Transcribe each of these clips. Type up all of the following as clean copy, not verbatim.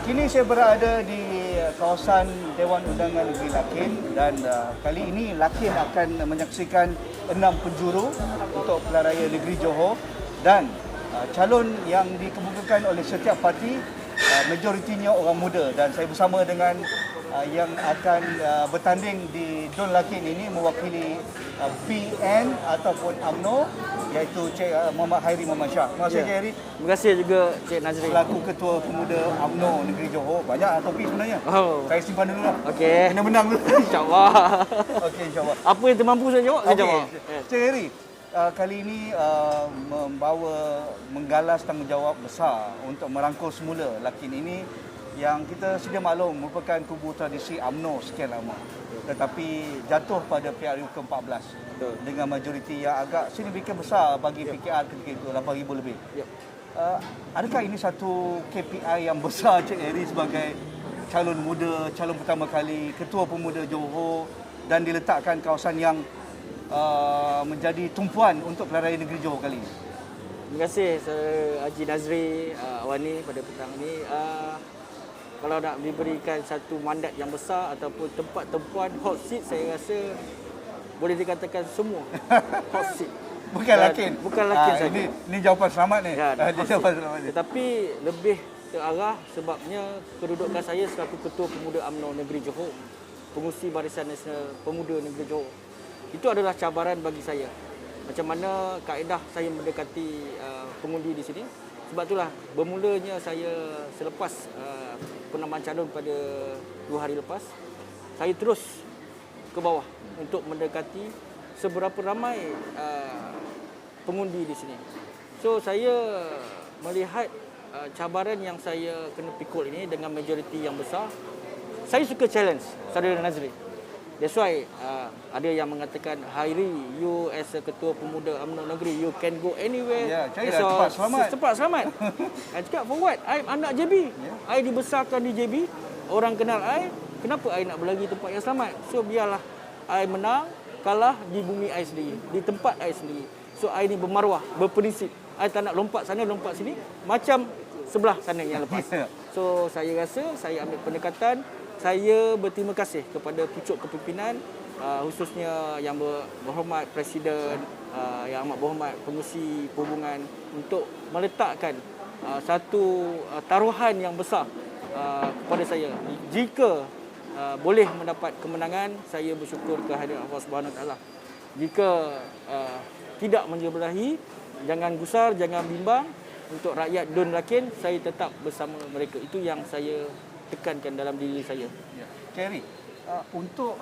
Kini saya berada di kawasan Dewan Undangan Negeri Lakin dan kali ini Lakin akan menyaksikan 6 penjuru untuk pilihan raya negeri Johor dan calon yang dikemukakan oleh setiap parti majoritinya orang muda dan saya bersama dengan yang akan bertanding di Dun Lakin ini mewakili PN ataupun UMNO iaitu Cik Muhammad Hairi Muhammad Shah. Terima kasih Cik Hairi. Terima kasih juga Cik Nazri. Selaku Ketua Pemuda UMNO Negeri Johor. Banyak topik sebenarnya. Oh. Saya simpan dulu lah. Okey. Kena menang dulu. InsyaAllah. Okey, insyaAllah. Apa yang termampu saya jawab, saya jawab. Cik Hairi, kali ini menggalas tanggungjawab besar untuk merangkul semula Lakin ini yang kita sedia maklum merupakan kubu tradisi UMNO sekian lama. Tetapi jatuh pada PRU ke-14 dengan majoriti yang agak signifikan besar bagi PKR ketika itu 8,000 lebih. Adakah ini satu KPI yang besar Cik Hairi sebagai calon muda, calon pertama kali Ketua Pemuda Johor dan diletakkan kawasan yang menjadi tumpuan untuk pilihan raya negeri Johor kali ini? Terima kasih Saudara Haji Nazri Awani pada petang ini. Kalau nak diberikan satu mandat yang besar ataupun tempat tempuan hot seat, saya rasa boleh dikatakan semua hot seat. Bukan Lakin. Bukan Lakin saja. Ini jawapan selamat ni. Ya, jawapan selamat ni. Tetapi lebih terarah sebabnya kedudukan saya selaku Ketua Pemuda UMNO Negeri Johor, pengurusi Barisan Nasional Pemuda Negeri Johor. Itu adalah cabaran bagi saya. Macam mana kaedah saya mendekati pengundi di sini. Sebab itulah bermulanya saya selepas penamaan calon pada 2 hari lepas, saya terus ke bawah untuk mendekati seberapa ramai pengundi di sini. So saya melihat cabaran yang saya kena pikul ini dengan majoriti yang besar. Saya suka challenge Saudara Nazri. That's why ada yang mengatakan, Hairi, you as a Ketua Pemuda UMNO Negeri, you can go anywhere. Ya, carilah cepat selamat. Cepat selamat. I cakap, for what? I anak JB. I dibesarkan di JB. Orang kenal I. Kenapa I nak berlari tempat yang selamat? So, biarlah I menang, kalah di bumi I sendiri. Di tempat I sendiri. So, I ni bermaruah, berprinsip. I tak nak lompat sana, lompat sini. Macam sebelah sana yang lepas. So, saya rasa saya ambil pendekatan. Saya berterima kasih kepada pucuk kepimpinan, khususnya yang berhormat Presiden, yang amat berhormat Pengerusi Perhubungan untuk meletakkan satu taruhan yang besar kepada saya. Jika boleh mendapat kemenangan, saya bersyukur kehadiran Allah Subhanahu Wa Taala. Jika tidak menjebelahi, jangan gusar, jangan bimbang. Untuk rakyat Dun Lakin, saya tetap bersama mereka. Itu yang saya tekankan dalam diri saya. Ya. Cik Hairi, untuk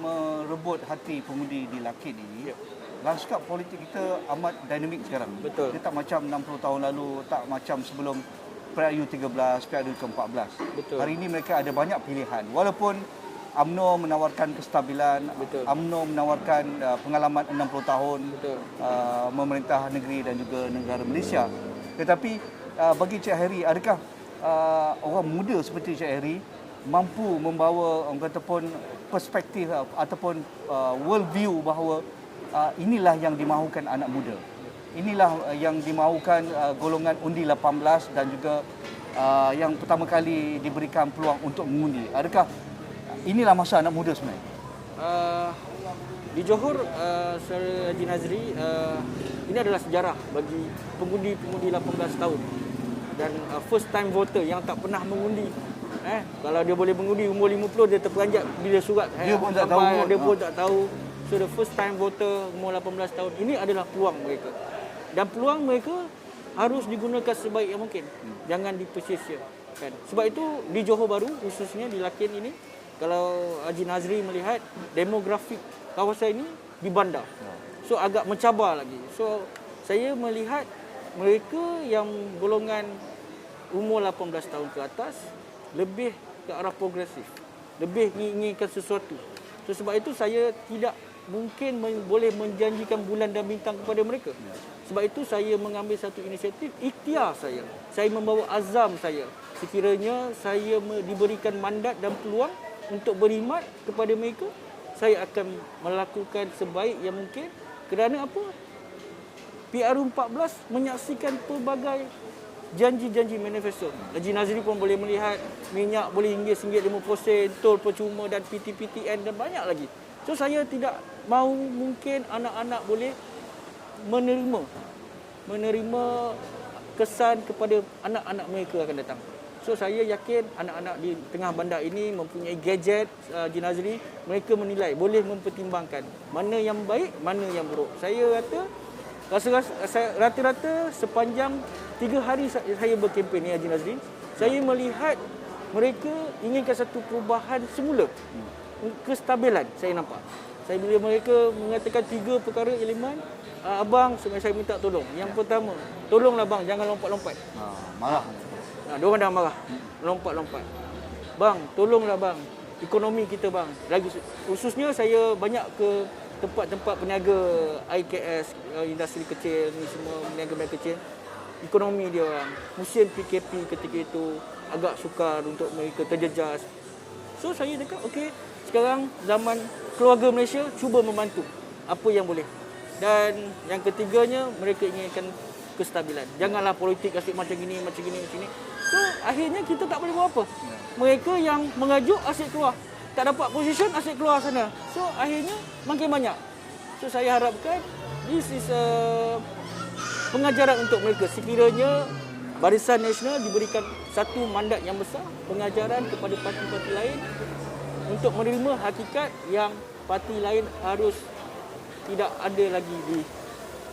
merebut hati pengundi di Lakin ini, lanskap politik kita amat dinamik sekarang. Betul. Dia tak macam 60 tahun lalu, tak macam sebelum PRU 13, PRU ke-14. Betul. Hari ini mereka ada banyak pilihan. Walaupun UMNO menawarkan kestabilan, Betul. UMNO menawarkan pengalaman 60 tahun memerintah negeri dan juga negara Malaysia. Tetapi bagi Cik Hairi, adakah orang muda seperti Cik Hairi mampu membawa orang kata pun perspektif ataupun world view bahawa inilah yang dimahukan anak muda. Inilah yang dimahukan golongan undi 18 dan juga yang pertama kali diberikan peluang untuk mengundi. Adakah inilah masa anak muda sebenarnya? Di Johor, Saudara Haji Nazri, ini adalah sejarah bagi pengundi-pengundi 18 tahun. Dan first time voter yang tak pernah mengundi. Kalau dia boleh mengundi umur 50, dia terperanjat bila surat. Dia pun tak tahu. Dia pun tak tahu. So the first time voter umur 18 tahun, ini adalah peluang mereka. Dan peluang mereka harus digunakan sebaik yang mungkin. Jangan dipersia-siakan. Sebab itu di Johor Bahru, khususnya di Lakin ini, kalau Haji Nazri melihat demografik kawasan ini di bandar. So agak mencabar lagi. So saya melihat mereka yang golongan umur 18 tahun ke atas lebih ke arah progresif, lebih menginginkan sesuatu. So, sebab itu saya tidak mungkin boleh menjanjikan bulan dan bintang kepada mereka. Sebab itu saya mengambil satu inisiatif, ikhtiar saya. Saya membawa azam saya. Sekiranya saya diberikan mandat dan peluang untuk berkhidmat kepada mereka, saya akan melakukan sebaik yang mungkin. Kerana apa? PRU 14 menyaksikan pelbagai janji-janji manifesto. Haji Nazri pun boleh melihat minyak boleh hingga RM1.50, tol percuma dan PTPTN dan banyak lagi. So saya tidak mahu mungkin anak-anak boleh menerima kesan kepada anak-anak mereka akan datang. So saya yakin anak-anak di tengah bandar ini mempunyai gadget Haji Nazri, mereka menilai, boleh mempertimbangkan mana yang baik, mana yang buruk. Saya rata-rata sepanjang 3 hari saya berkempen ni Haji Nazri, saya melihat mereka inginkan satu perubahan semula. Kestabilan saya nampak. Saya bila mereka mengatakan 3 perkara elemen, abang saya minta tolong. Yang pertama, tolonglah bang, jangan lompat-lompat. Marah. Diorang dah marah. Lompat-lompat. Bang, tolonglah bang. Ekonomi kita bang. Lagi khususnya saya banyak ke tempat-tempat peniaga IKS, industri kecil ni semua, peniaga kecil. Ekonomi dia orang. Musim PKP ketika itu agak sukar untuk mereka terjejas. So saya cakap okey, sekarang zaman keluarga Malaysia cuba membantu apa yang boleh. Dan yang ketiganya mereka inginkan kestabilan. Janganlah politik asyik macam gini, macam gini, macam ni. So akhirnya kita tak boleh buat apa. Mereka yang mengajuk asyik keluar. Tak dapat position asyik keluar sana. So akhirnya makin banyak. So saya harapkan this is a pengajaran untuk mereka. Sekiranya Barisan Nasional diberikan satu mandat yang besar, pengajaran kepada parti-parti lain untuk menerima hakikat yang parti lain harus tidak ada lagi di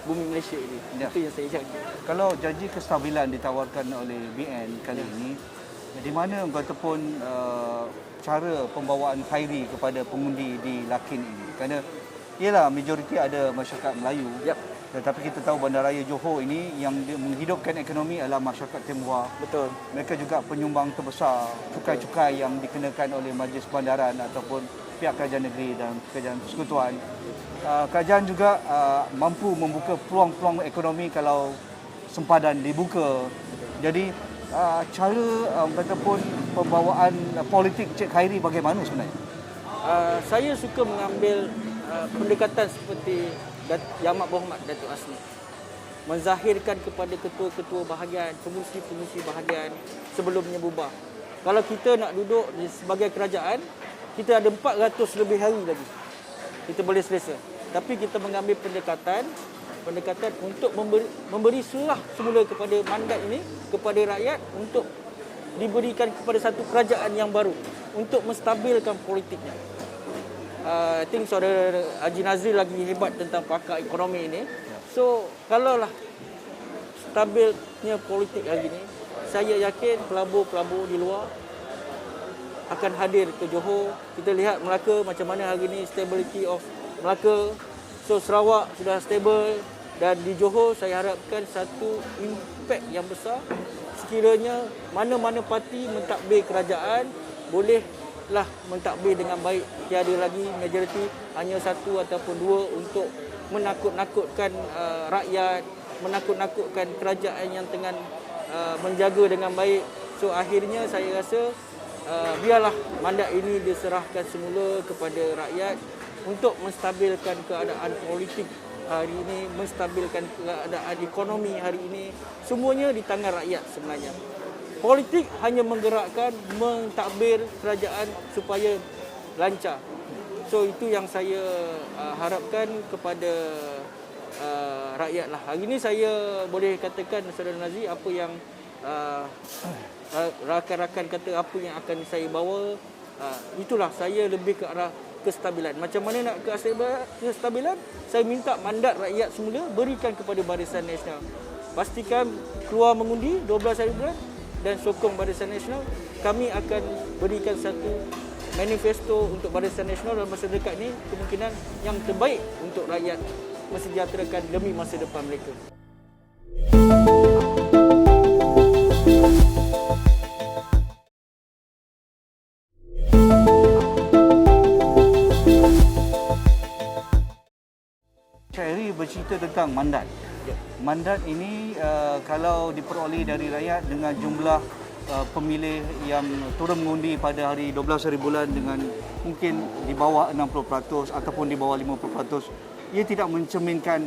bumi Malaysia ini. Ya. Itu yang saya jaga. Kalau janji kestabilan ditawarkan oleh BN kali ini, di mana ataupun cara pembawaan Khairi kepada pengundi di Lakin ini? Kerana ialah majoriti ada masyarakat Melayu. Yep. Tetapi kita tahu Bandaraya Johor ini yang menghidupkan ekonomi adalah masyarakat Tionghoa. Betul. Mereka juga penyumbang terbesar cukai-cukai yang dikenakan oleh Majlis Bandaran ataupun pihak kerajaan negeri dan kerajaan persekutuan. Kerajaan juga mampu membuka peluang-peluang ekonomi kalau sempadan dibuka. Jadi cara ataupun pembawaan politik Cik Khairi bagaimana sebenarnya? Saya suka mengambil pendekatan seperti Yang Amat Berhormat Datuk Asni, menzahirkan kepada ketua-ketua bahagian, pengurusi-pengurusi bahagian sebelumnya bubar. Kalau kita nak duduk sebagai kerajaan, kita ada 400 lebih hari lagi. Kita boleh selesa. Tapi kita mengambil pendekatan untuk memberi sulah semula kepada mandat ini kepada rakyat untuk diberikan kepada satu kerajaan yang baru untuk menstabilkan politiknya. I think saudara Haji Nazri lagi hebat tentang pakar ekonomi ini. So, kalaulah stabilnya politik hari ini, saya yakin pelabur-pelabur di luar akan hadir ke Johor. Kita lihat Melaka macam mana hari ini, stability of Melaka. So, Sarawak sudah stable dan di Johor saya harapkan satu impak yang besar. Sekiranya mana-mana parti mentadbir kerajaan bolehlah mentadbir dengan baik. Tiada lagi majoriti hanya satu ataupun dua untuk menakut-nakutkan rakyat, menakut-nakutkan kerajaan yang tengah menjaga dengan baik. So akhirnya saya rasa biarlah mandat ini diserahkan semula kepada rakyat untuk menstabilkan keadaan politik hari ini, menstabilkan keadaan ekonomi hari ini. Semuanya di tangan rakyat sebenarnya. Politik hanya menggerakkan, mentadbir kerajaan supaya lancar. So itu yang saya harapkan kepada rakyat lah. Hari ini saya boleh katakan Saudara Nazri apa yang rakan-rakan kata apa yang akan saya bawa, itulah saya lebih ke arah kestabilan. Macam mana nak kestabilan? Saya minta mandat rakyat semula berikan kepada Barisan Nasional. Pastikan keluar mengundi 12 hari bulan dan sokong Barisan Nasional. Kami akan berikan satu manifesto untuk Barisan Nasional dalam masa dekat ini, kemungkinan yang terbaik untuk rakyat, mensejahterakan demi masa depan mereka. Khairi bercerita tentang mandat. Mandat ini kalau diperoleh dari rakyat dengan jumlah pemilih yang turun mengundi pada hari 12 hari bulan dengan mungkin di bawah 60% ataupun di bawah 50%, ia tidak mencerminkan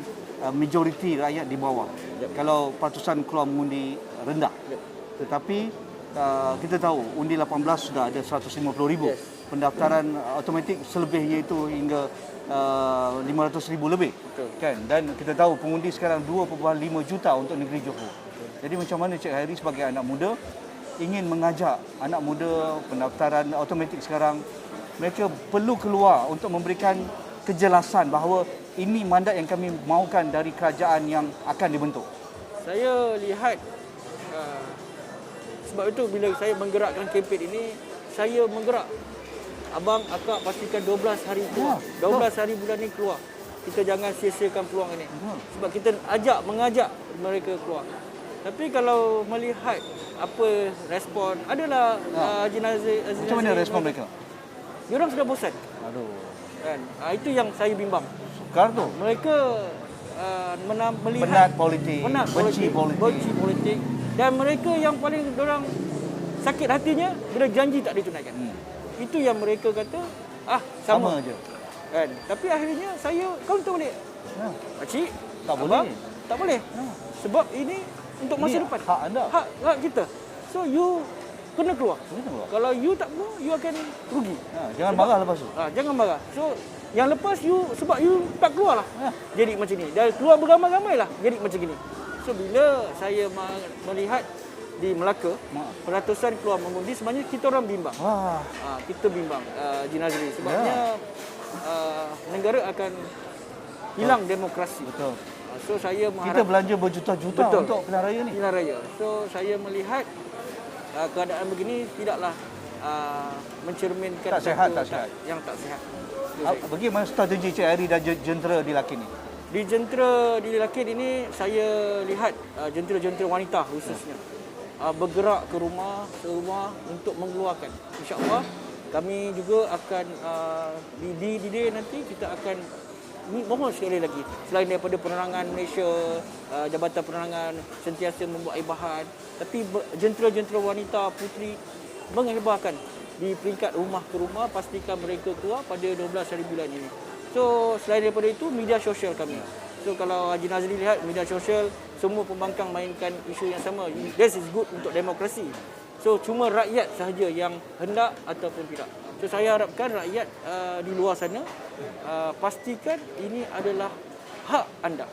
majoriti rakyat di bawah. Kalau peratusan keluar mengundi rendah. Tetapi kita tahu undi 18 sudah ada 150,000. Yes. Pendaftaran automatik selebihnya itu hingga 500,000 lebih. Betul. Kan? Dan kita tahu pengundi sekarang 2.5 juta untuk negeri Johor. Jadi macam mana Cik Hairi sebagai anak muda ingin mengajak anak muda pendaftaran automatik sekarang, mereka perlu keluar untuk memberikan kejelasan bahawa ini mandat yang kami mahukan dari kerajaan yang akan dibentuk. Saya lihat sebab itu bila saya menggerakkan kempen ini, saya menggerak. Abang, akak pastikan 12 hari keluar. 12 hari bulan ni keluar. Kita jangan sia-siakan peluang ini. Sebab kita mengajak mereka keluar. Tapi kalau melihat apa respon, adalah Haji Nazir. Macam mana respon mereka? Diorang sudah bosan. Aduh. Kan? Itu yang saya bimbang. Sukar tu. Mereka melihat Penat politik, benci politik. Dan mereka yang paling dorang sakit hatinya bila janji tak ditunaikan. Itu yang mereka kata, sama je. Kan? Tapi akhirnya saya counter balik. Pakcik, Tak abang, boleh. tak boleh. Sebab ini untuk masa Ini depan. hak anda. Hak kita. So you kena keluar. Kalau you tak keluar, you akan rugi. Jangan marah lepas tu. Jangan marah. So yang lepas sebab you tak keluar lah. Jadi macam ni. Dan keluar beramai-ramai lah. Jadi macam ni. So bila saya melihat di Melaka, peratusan keluar mengundi, sebenarnya kita orang bimbang. Kita bimbang, Haji Nazri. Sebabnya negara akan hilang demokrasi. Betul. So saya Kita belanja berjuta-juta untuk pilihan raya ni. Pilihan raya. So saya melihat keadaan begini tidaklah mencerminkan Tak sihat, satu tak sihat. yang tak sihat. Bagaimana strategi Cik Hairi dan jentera di Lakin ni? Di jentera di Lakin ini saya lihat jentera-jentera wanita khususnya bergerak ke rumah untuk mengeluarkan. InsyaAllah kami juga akan di day nanti kita akan mohon sekali lagi, selain daripada penerangan Malaysia, Jabatan Penerangan sentiasa membuat ibahan, tapi jentera-jentera wanita puteri menghebahkan di peringkat rumah ke rumah, pastikan mereka keluar pada 12 hari bulan ini. So selain daripada itu, media sosial kami. So kalau Haji Nazri lihat media sosial, semua pembangkang mainkan isu yang sama. This is good untuk demokrasi. So cuma rakyat sahaja yang hendak ataupun tidak. So saya harapkan rakyat di luar sana pastikan ini adalah hak anda.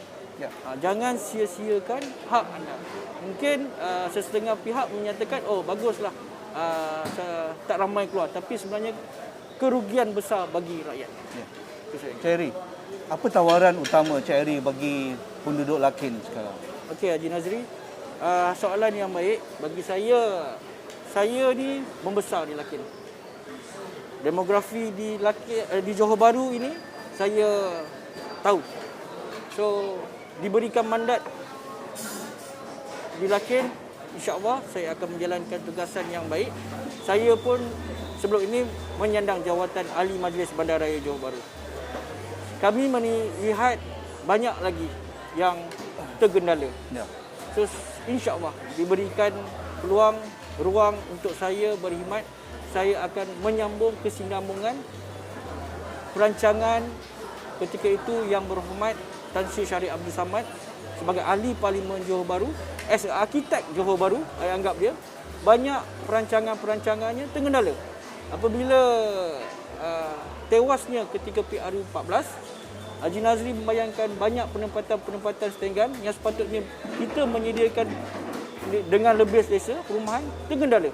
Jangan sia-siakan hak anda. Mungkin sesetengah pihak menyatakan, oh baguslah tak ramai keluar, tapi sebenarnya kerugian besar bagi rakyat. Cik Hairi, apa tawaran utama Cik Hairi bagi penduduk Lakin sekarang? Okey Haji Nazri, soalan yang baik bagi saya. Saya ni membesar di Lakin. Demografi di Lakin, di Johor Bahru ini saya tahu. So diberikan mandat di Lakin, insya-Allah saya akan menjalankan tugasan yang baik. Saya pun sebelum ini menyandang jawatan Ahli Majlis Bandaraya Johor Bahru. Kami melihat banyak lagi yang tergendala. So insya-Allah diberikan peluang, ruang untuk saya berkhidmat. Saya akan menyambung kesinambungan perancangan ketika itu yang berhormat Tan Sri Syarif Abdul Samad sebagai ahli Parlimen Johor Bahru, as arkitek Johor Bahru, saya anggap dia banyak perancangan-perancangannya tergendala. Apabila tewasnya ketika PRU 14, Haji Nazri membayangkan banyak penempatan-penempatan setinggan yang sepatutnya kita menyediakan dengan lebih selesa perumahan tergendala.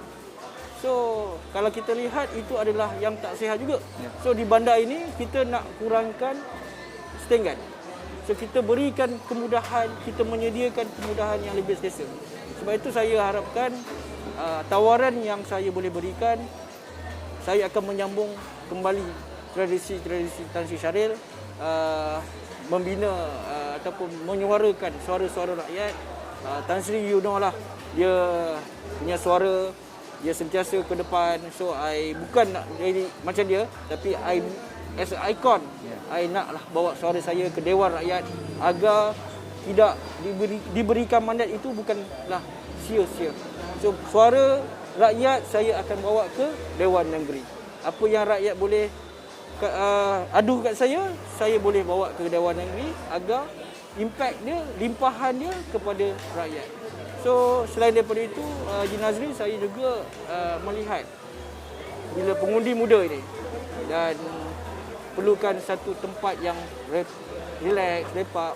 So kalau kita lihat itu adalah yang tak sihat juga. So di bandar ini kita nak kurangkan setinggan. So kita berikan kemudahan, kita menyediakan kemudahan yang lebih selesa. Sebab itu saya harapkan tawaran yang saya boleh berikan, saya akan menyambung kembali tradisi-tradisi Tan Sri Syaril, membina ataupun menyuarakan suara-suara rakyat. Tan Sri, you know lah, dia punya suara, dia sentiasa ke depan. So I bukan nak jadi macam dia, tapi I as an icon, I naklah bawa suara saya ke Dewan Rakyat agar tidak diberikan mandat itu bukanlah sia-sia. So suara rakyat saya akan bawa ke Dewan Negeri. Apa yang rakyat boleh adu kat saya boleh bawa ke Dewan Negeri agar impak dia, limpahan dia kepada rakyat. So selain daripada itu, Haji Nazri, saya juga melihat bila pengundi muda ini dan perlukan satu tempat yang relax, lepak.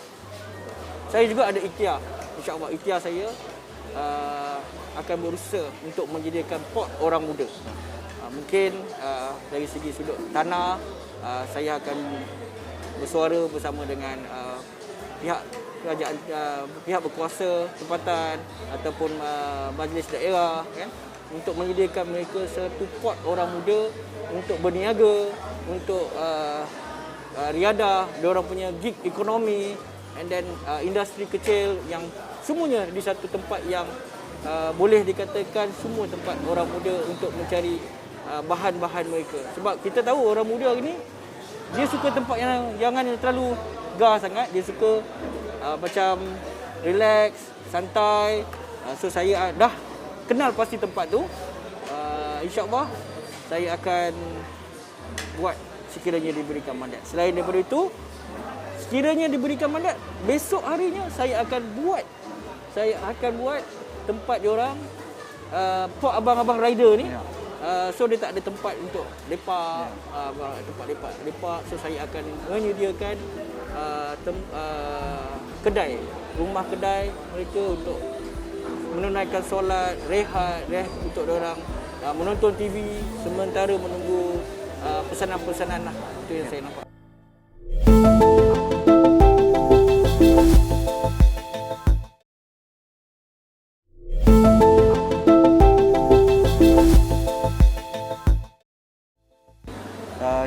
Saya juga ada ikhtiar. InsyaAllah ikhtiar saya akan berusaha untuk menyediakan port orang muda. Mungkin dari segi sudut tanah, saya akan bersuara bersama dengan pihak kerajaan, pihak berkuasa tempatan ataupun majlis daerah, kan, untuk menyediakan mereka satu port orang muda untuk berniaga, untuk riadah, diorang punya gig ekonomi, and then industri kecil yang semuanya di satu tempat yang boleh dikatakan semua tempat orang muda untuk mencari bahan-bahan mereka. Sebab kita tahu orang muda ni dia suka tempat yang jangan terlalu gar sangat, dia suka macam relax, santai. So saya dah kenal pasti tempat tu. InsyaAllah saya akan buat sekiranya diberikan mandat. Selain daripada itu, sekiranya diberikan mandat, besok harinya saya akan buat tempat diorang port abang-abang rider ni. So dia tak ada tempat untuk lepak, tempat lepak. So saya akan menyediakan rumah kedai mereka untuk menunaikan solat, rehat untuk diorang menonton TV sementara menunggu pesanan-pesanan lah. Itu yang saya nampak.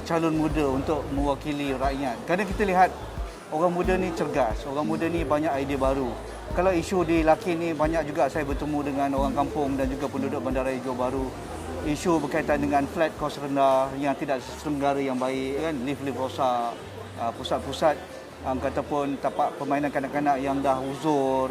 Calon muda untuk mewakili rakyat. Kadang kita lihat orang muda ni cergas, orang muda ni banyak idea baru. Kalau isu di Lakin ni banyak juga saya bertemu dengan orang kampung dan juga penduduk Bandaraya Johor Bahru. Isu berkaitan dengan flat kos rendah yang tidak selenggara yang baik, kan, lift-lift rosak, pusat-pusat kataupun tapak permainan kanak-kanak yang dah uzur,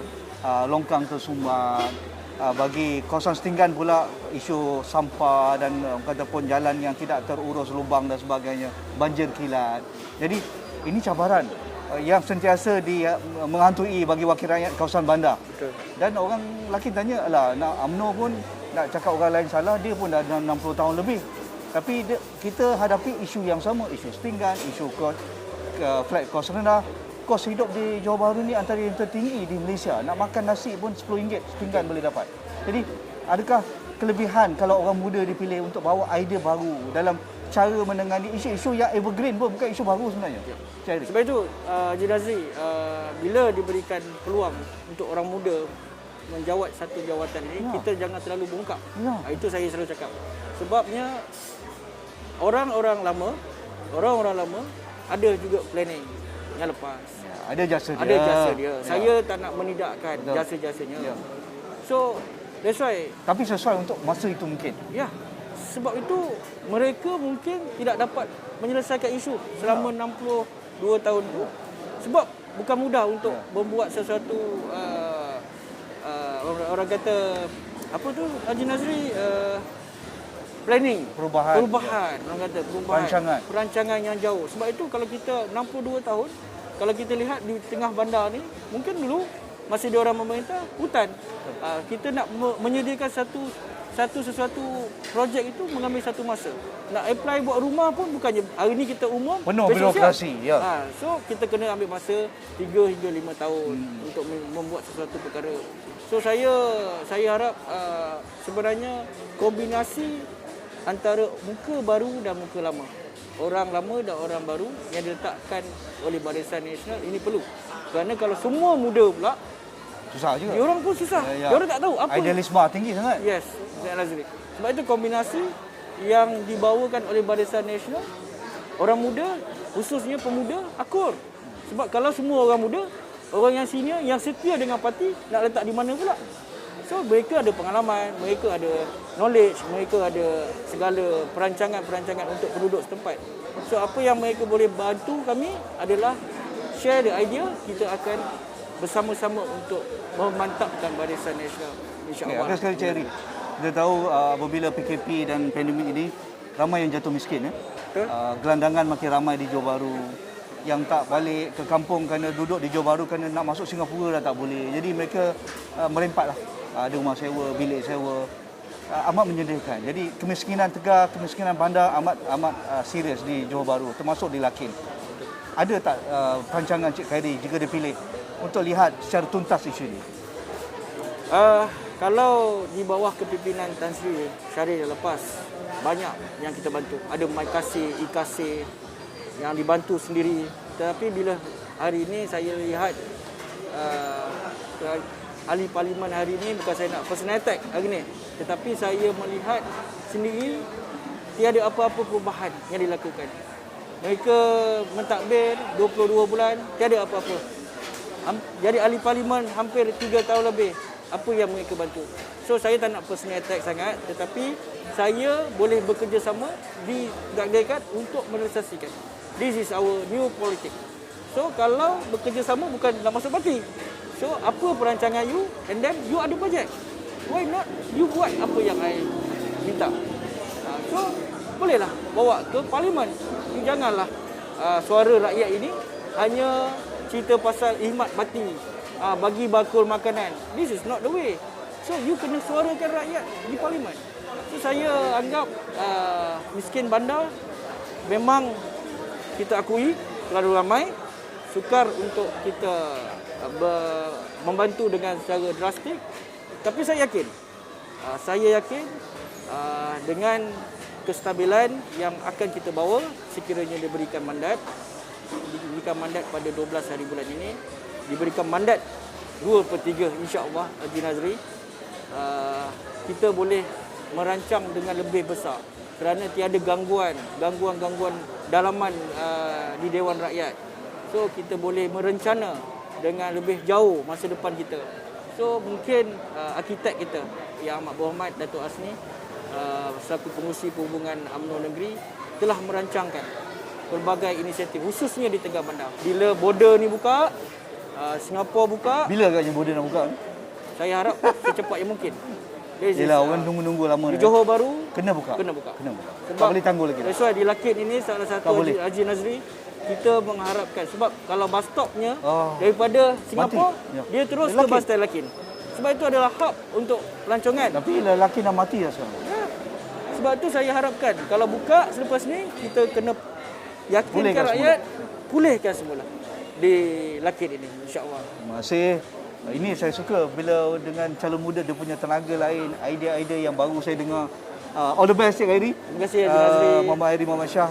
longkang tersumbat. Bagi kawasan setinggan pula isu sampah dan kataupun jalan yang tidak terurus lubang dan sebagainya, banjir kilat. Jadi ini cabaran yang sentiasa menghantui bagi wakil rakyat kawasan bandar. Betul. Dan orang lelaki tanya, alah, nak UMNO pun nak cakap orang lain salah, dia pun dah 60 tahun lebih. Tapi kita hadapi isu yang sama, isu setinggan, isu flat kos rendah. Kos hidup di Johor Bahru ni antara yang tertinggi di Malaysia. Nak makan nasi pun RM10 setinggan boleh dapat. Jadi adakah kelebihan kalau orang muda dipilih untuk bawa idea baru dalam cara menangani isu-isu yang evergreen pun, bukan isu baru sebenarnya? Sebab itu Haji Nazri, bila diberikan peluang untuk orang muda menjawat satu jawatan ini, kita jangan terlalu bongkak. Itu saya selalu cakap. Sebabnya orang-orang lama ada juga planning yang lepas. Ada jasa dia. Ada jasa dia. Saya tak nak menidakkan jasa-jasanya. So, that's why. Tapi sesuai untuk masa itu mungkin. Ya. Sebab itu mereka mungkin tidak dapat menyelesaikan isu selama 62 tahun tu. Sebab bukan mudah untuk membuat sesuatu orang kata apa tu Haji Nazri, planning, perubahan orang kata perancangan yang jauh. Sebab itu kalau kita 62 tahun, kalau kita lihat di tengah bandar ni, mungkin dulu masih diorang memerintah hutan. Kita nak menyediakan sesuatu projek itu mengambil satu masa. Nak apply buat rumah pun bukannya hari ni kita umum, penuh birokrasi. So kita kena ambil masa 3 hingga 5 tahun untuk membuat sesuatu perkara. So saya harap sebenarnya kombinasi antara muka baru dan muka lama, orang lama dan orang baru yang diletakkan oleh Barisan Nasional ini perlu. Kerana kalau semua muda pula, susah juga. Diorang pun susah. Diorang tak tahu apa. Idealisme tinggi sangat. Yes, Nazri. Sebab itu kombinasi yang dibawakan oleh Barisan Nasional, orang muda, khususnya pemuda, akur. Sebab kalau semua orang muda, orang yang senior, yang setia dengan parti, nak letak di mana pula? So mereka ada pengalaman, mereka ada knowledge, mereka ada segala perancangan untuk penduduk setempat. So apa yang mereka boleh bantu kami adalah share the idea, kita akan bersama-sama untuk memantapkan Barisan Nasional, insya-Allah. Akhir sekali Cik Heri, kita tahu apabila PKP dan pandemik ini ramai yang jatuh miskin. Gelandangan makin ramai di Johor Bahru. Yang tak balik ke kampung kerana duduk di Johor Bahru kerana nak masuk Singapura dah tak boleh. Jadi mereka merempatlah ada rumah sewa, bilik sewa, amat menyedihkan. Jadi kemiskinan tegar, kemiskinan bandar amat serius di Johor Bahru, termasuk di Lakin. Ada tak perancangan Cik Khairi jika dipilih untuk lihat secara tuntas isu ini? Kalau di bawah kepimpinan Tan Sri Syaril lepas, banyak yang kita bantu. Ada Maikasi, IKC yang dibantu sendiri. Tetapi bila hari ini saya lihat ahli parlimen hari ini, bukan saya nak personal attack hari ini, tetapi saya melihat sendiri tiada apa-apa perubahan yang dilakukan. Mereka mentadbir 22 bulan, tiada apa-apa. Jadi ahli parlimen hampir 3 tahun lebih. Apa yang mereka bantu? So saya tak nak personal attack sangat, tetapi saya boleh bekerjasama di dekat untuk merealisasikan. This is our new politics. So kalau bekerjasama bukan nak masuk parti. So apa perancangan you, and then you ada bajet. Why not you buat apa yang I minta? So bolehlah bawa ke parlimen. You janganlah suara rakyat ini hanya cerita pasal khidmat mati. Bagi bakul makanan. This is not the way. So you kena suarakan rakyat di parlimen. So saya anggap miskin bandar memang kita akui terlalu ramai. Sukar untuk kita membantu dengan secara drastik. Tapi saya yakin dengan kestabilan yang akan kita bawa sekiranya diberikan mandat pada 12 hari bulan ini, diberikan mandat 2/3 insya-Allah Haji Nazri, kita boleh merancang dengan lebih besar kerana tiada gangguan dalaman di Dewan Rakyat. So kita boleh merencana dengan lebih jauh masa depan kita. So mungkin arkitek kita Yang Amat Berhormat Datuk Asni selaku pengurusi perhubungan UMNO negeri telah merancangkan pelbagai inisiatif khususnya di Tengah Bandar. Bila border ni buka, Singapura buka. Bila agaknya border nak buka? Saya harap secepat yang mungkin. Yelah, orang tunggu-tunggu lama di Johor Bahru kena buka. Sebab tak boleh tangguh lagi. That's why di Lakin ini salah satu Haji Nazri kita mengharapkan, sebab kalau bus stopnya daripada Singapura dia terus ke bus stand Lakin. Sebab itu adalah hub untuk pelancongan. Tapi Lakin dah mati dah sekarang. Ya. Sebab itu saya harapkan kalau buka selepas ni kita kena yakinkan rakyat pulihkan semula di Lakin ini, insya-Allah. Masih ini saya suka bila dengan calon muda dia punya tenaga lain, idea-idea yang baru saya dengar. All the best Cik Khairi. Terima kasih Haji Nazri. Muhammad Khairi Muhammad Shah,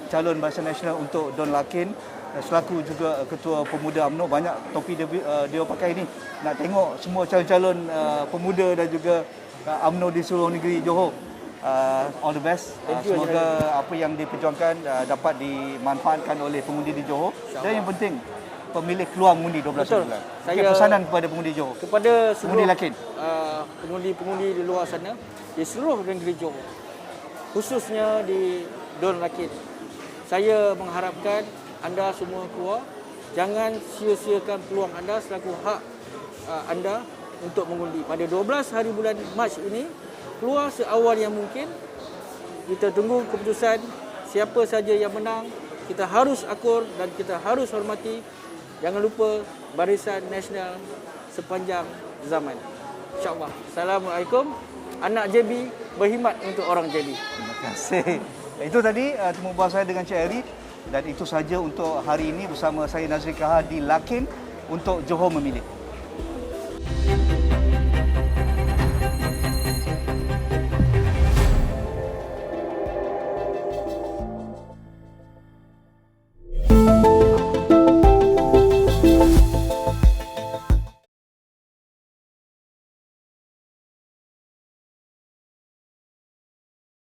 calon Barisan Nasional untuk Don Lakin, selaku juga Ketua Pemuda UMNO. Banyak topi dia pakai ni. Nak tengok semua calon-calon pemuda dan juga UMNO di seluruh negeri Johor. All the best. Semoga apa yang diperjuangkan dapat dimanfaatkan oleh pengundi di Johor. Dan yang penting, pemilih keluar mengundi 12 bulan. Saya pesanan kepada pengundi Johor. Kepada seluruh pengundi Lakin. Pengundi-pengundi di luar sana, di seluruh negeri Johor, khususnya di Don Lakin. Saya mengharapkan anda semua keluar, jangan sia-siakan peluang anda selaku hak anda untuk mengundi. Pada 12 hari bulan Mac ini, keluar seawal yang mungkin. Kita tunggu keputusan siapa saja yang menang. Kita harus akur dan kita harus hormati. Jangan lupa Barisan Nasional sepanjang zaman. InsyaAllah. Assalamualaikum. Anak JB berkhidmat untuk orang JB. Terima kasih. Itu tadi temu bahas saya dengan Cik Khairi. Dan itu saja untuk hari ini bersama saya Nazri Kahar di Lakin untuk Johor Memilih.